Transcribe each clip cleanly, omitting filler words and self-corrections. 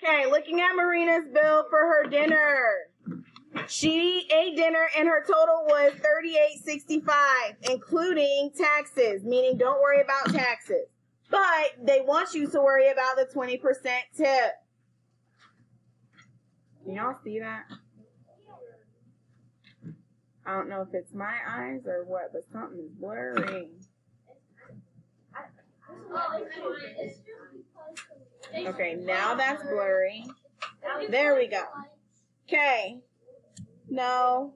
Okay, looking at Marina's bill for her dinner. She ate dinner and her total was $38.65, including taxes, meaning don't worry about taxes. But they want you to worry about the 20% tip. Can y'all see that? I don't know if it's my eyes or what, but something is blurry. Okay, now that's blurry. There we go. Okay. No,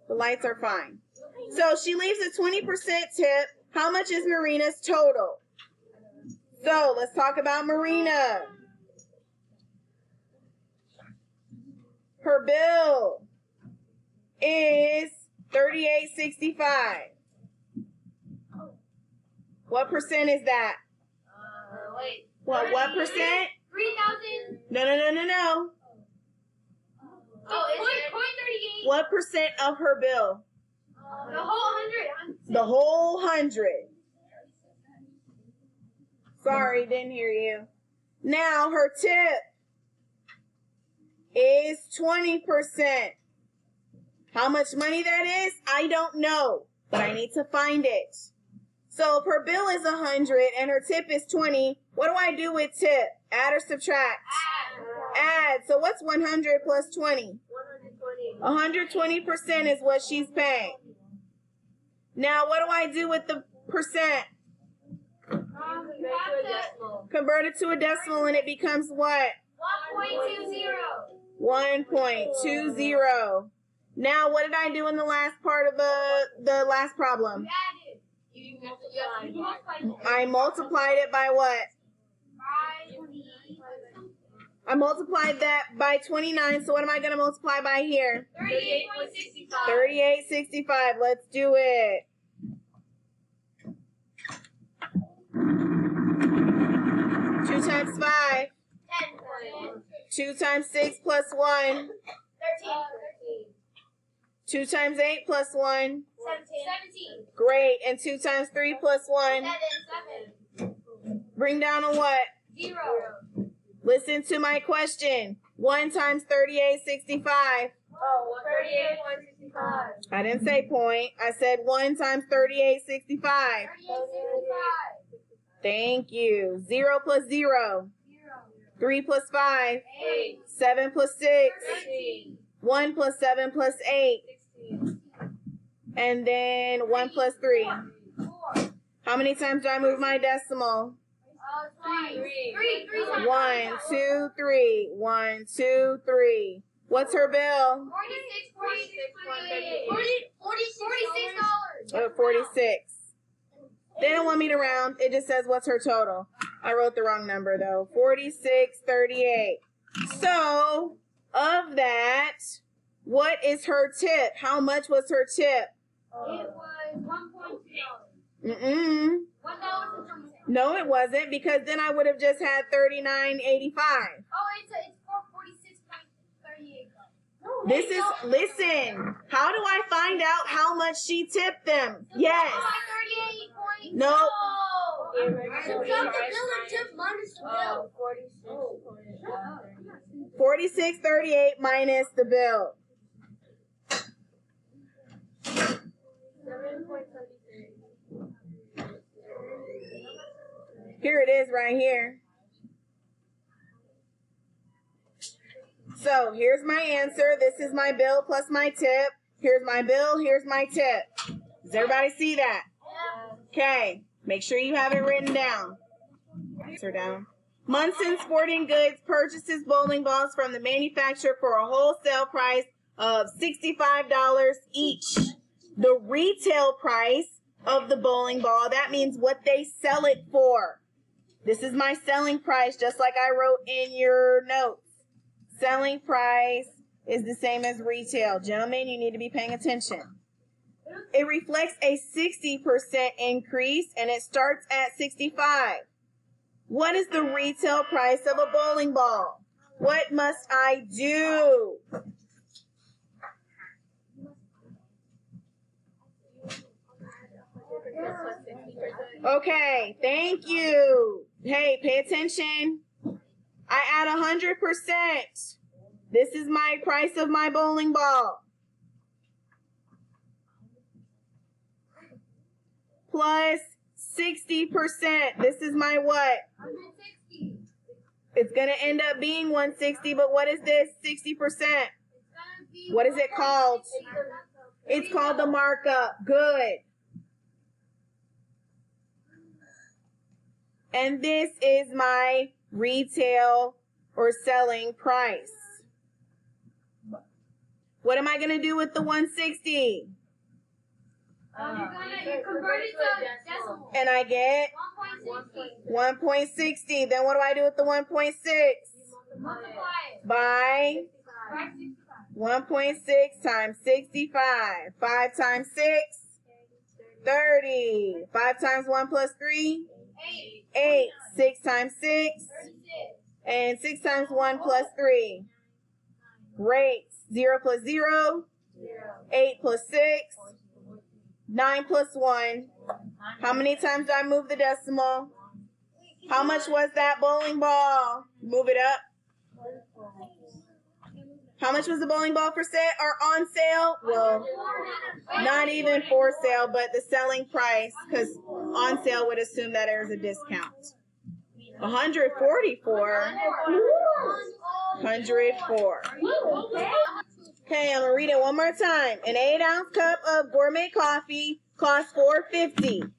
the lights are fine. So she leaves a 20% tip. How much is Marina's total? So let's talk about Marina. Her bill is $38.65. What percent is that? Wait. What percent? 3,000. No. Oh, it's 0.38. What percent of her bill? The whole 100. The whole 100. Sorry, didn't hear you. Now her tip is 20%. How much money that is, I don't know, but I need to find it. So if her bill is 100 and her tip is 20, what do I do with tip? Add or subtract? Add. So what's 100 plus 20? 120% is what she's paying. Now what do I do with the percent? Convert it to a decimal and it becomes what? 1.20. 1.20. Now what did I do in the last part of the last problem? You added. I multiplied it by what? I multiplied that by 29, so what am I going to multiply by here? 38.65. 38.65. Let's do it. Two times 5. 10. 2 times 6 plus 1. 13. 2 times 8 plus 1. 17. Great. And 2 times 3 plus 1. 7. Bring down a what? 0. Listen to my question. 1 times 38.65. Oh, 38.65. I didn't say point. I said 1 times 38.65. 38.65. Thank you. 0 plus 0. 3 plus 5. 8. 7 plus 6. 13. 1 plus 7 plus 8. 16. And then 1 plus 3. 4. How many times do I move my decimal? 3. 1, 2, 3. 1, 2, 3. What's her bill? 46. 46. They don't want me to round. It just says what's her total. I wrote the wrong number though. 46.38. So, of that, what is her tip? How much was her tip? It was $1.2. $1. $1.20. No, it wasn't, because then I would have just had $39.85. Oh, it's for 46.38. This is, listen, how do I find out how much she tipped them? Yes. 38 Nope. Subtract the bill and tip minus the bill. 46.38 minus the bill. 7.73. Here it is right here. So here's my answer. This is my bill plus my tip. Here's my bill. Here's my tip. Does everybody see that? Okay. Make sure you have it written down. Answer down. Munson Sporting Goods purchases bowling balls from the manufacturer for a wholesale price of $65 each. The retail price of the bowling ball, that means what they sell it for. This is my selling price, just like I wrote in your notes. Selling price is the same as retail. Gentlemen, you need to be paying attention. It reflects a 60% increase, and it starts at 65. What is the retail price of a bowling ball? What must I do? Okay, thank you. Hey, pay attention. I at 100%. This is my price of my bowling ball. Plus 60%. This is my what? 160. It's going to end up being 160, but what is this? 60%. What is it called? It's called the markup. Good. And this is my retail or selling price. What am I going to do with the 160? You're convert it to decimal. And I get 1.60. Then what do I do with the 1.6? Multiply it By by 65. 1.6 times 65. 5 times 6, 30. 5 times 1 plus 3, 8. 6 times 6, 36. and 6 times 1 plus 3. Great. 0 plus 0, 8 plus 6, 9 plus 1. How many times do I move the decimal? How much was that bowling ball? Move it up. How much was the bowling ball for sale or on sale? Well, not even for sale, but the selling price, because on sale would assume that there's a discount. 144. 104. Okay, I'm gonna read it one more time. An 8-ounce cup of gourmet coffee costs $4.50.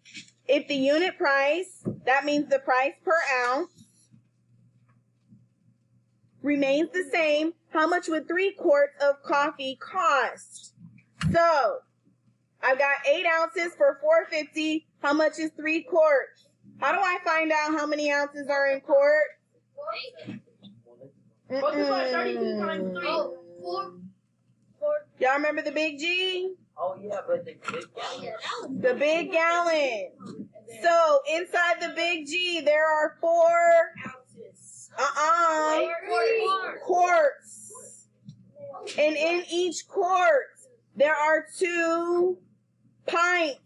If the unit price, that means the price per ounce, remains the same, how much would 3 quarts of coffee cost? So, I've got 8 ounces for $4.50. How much is 3 quarts? How do I find out how many ounces are in quart? Multiply 32 times 3. Oh, 4. Y'all remember the big G? Oh, yeah, but the big gallon. The big gallon. So, inside the big G, there are 4 Ounces. quarts. And in each quart, there are 2 pints.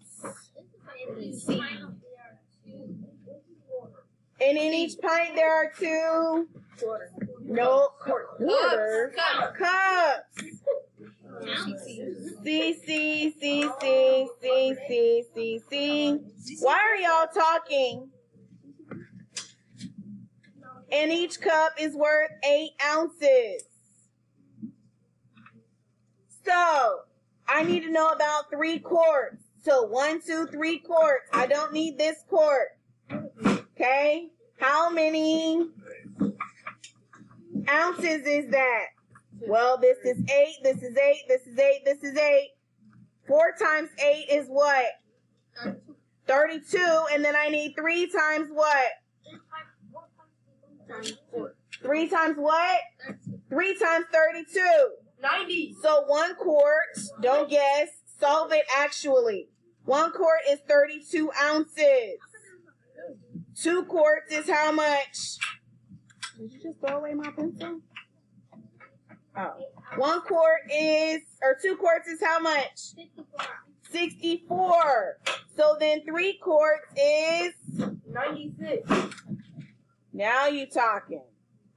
And in each pint, there are 2 quarters. Cups. C. Why are y'all talking? And each cup is worth 8 ounces. So, I need to know about 3 quarts. So, 1, 2, 3 quarts. I don't need this quart. Okay? How many ounces is that? Well, this is 8, this is 8, this is 8, this is 8. 4 times 8 is what? 32. And then I need 3 times what? 3 times what? 3 times 32. 90. So 1 quart, don't guess, solve it actually. 1 quart is 32 ounces. 2 quarts is how much? Did you just throw away my pencil? Oh. 1 quart is, or 2 quarts is how much? 64. So then 3 quarts is? 96. Now you talking.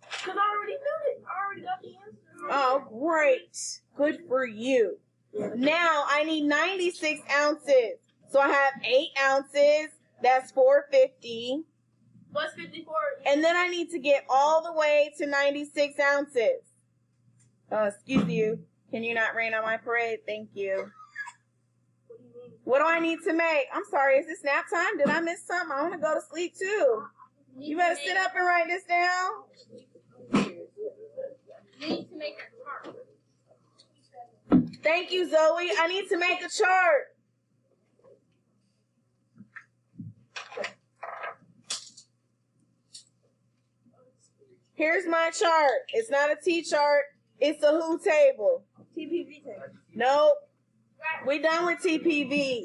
Because I already knew it. I already got the answer. Oh, great. Good for you. Now I need 96 ounces. So I have 8 ounces. That's $4.50. Plus 54. And then I need to get all the way to 96 ounces. Excuse you. Can you not rain on my parade? Thank you. What do I need to make? I'm sorry. Is this nap time? Did I miss something? I want to go to sleep too. You better sit up and write this down. You need to make a chart. Thank you, Zoe. I need to make a chart. Here's my chart. It's not a T chart. It's a who table. TPV table. Nope. We done with TPVs.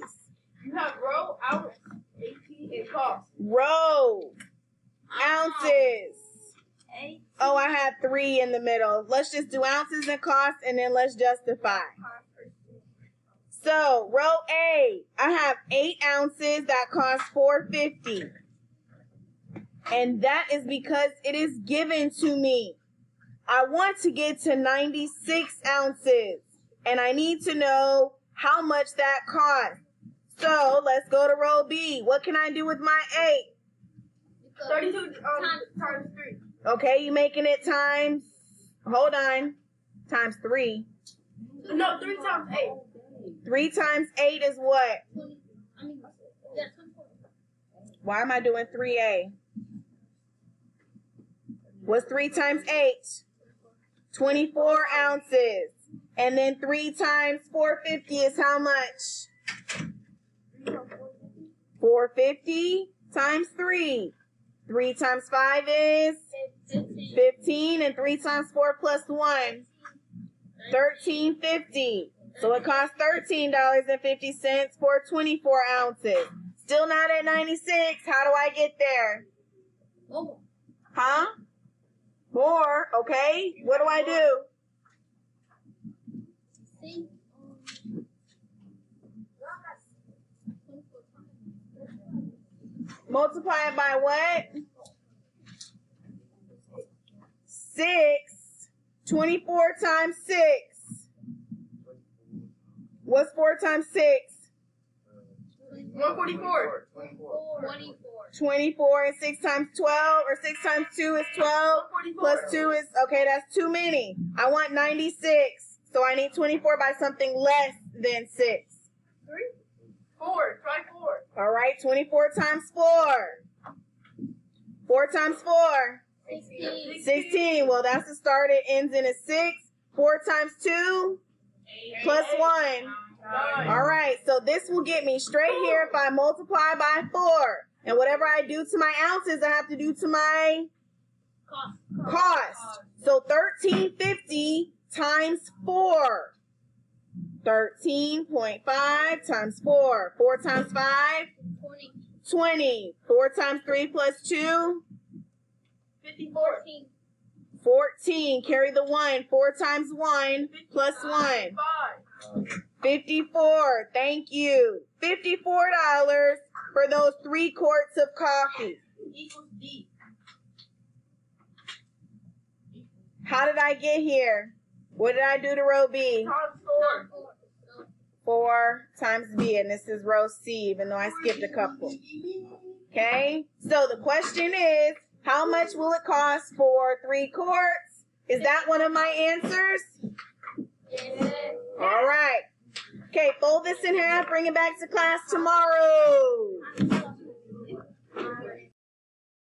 You have row, ounce, AP, and cost. Row. Ounces. Oh, I had 3 in the middle. Let's just do ounces and cost, and then let's justify. So, row A, I have 8 ounces that cost $4.50. And that is because it is given to me. I want to get to 96 ounces. And I need to know how much that costs. So let's go to row B. What can I do with my 8? 32 times 3. Okay, you making it times, hold on, times 3. No, 3 times 8. 3 times 8 is what? Why am I doing 3A? What's 3 times 8? 24 ounces. And then 3 times 450 is how much? 450 times 3. 3 times 5 is 15. And 3 times 4 plus 1. $13.50. So it costs $13.50 for 24 ounces. Still not at 96. How do I get there? Huh? More. Okay. What do I do? Multiply it by what? 6. 24 times 6. What's 4 times 6? 144. 24 and 6 times 12, or 6 times 2 is 12. Plus 2 is, okay, that's too many. I want 96. So I need 24 by something less than 6. 3? 4. Try 4. All right, 24 times 4. 4 times 4. 16. Well, that's the start. It ends in a 6. 4 times 2 plus 1. All right, so this will get me straight here if I multiply by 4. And whatever I do to my ounces, I have to do to my cost. So $13.50 times 4. 13.5 times 4. 4 times 5? 20. 4 times 3 plus 2? 54. 14. Carry the 1. 4 times 1 plus 1. 54. Thank you. $54 for those 3 quarts of coffee. Equals D. How did I get here? What did I do to row B? Times 4. 4 times B, and this is row C, even though I skipped a couple. Okay? So the question is, how much will it cost for 3 quarts? Is that one of my answers? All right. Okay, fold this in half, bring it back to class tomorrow.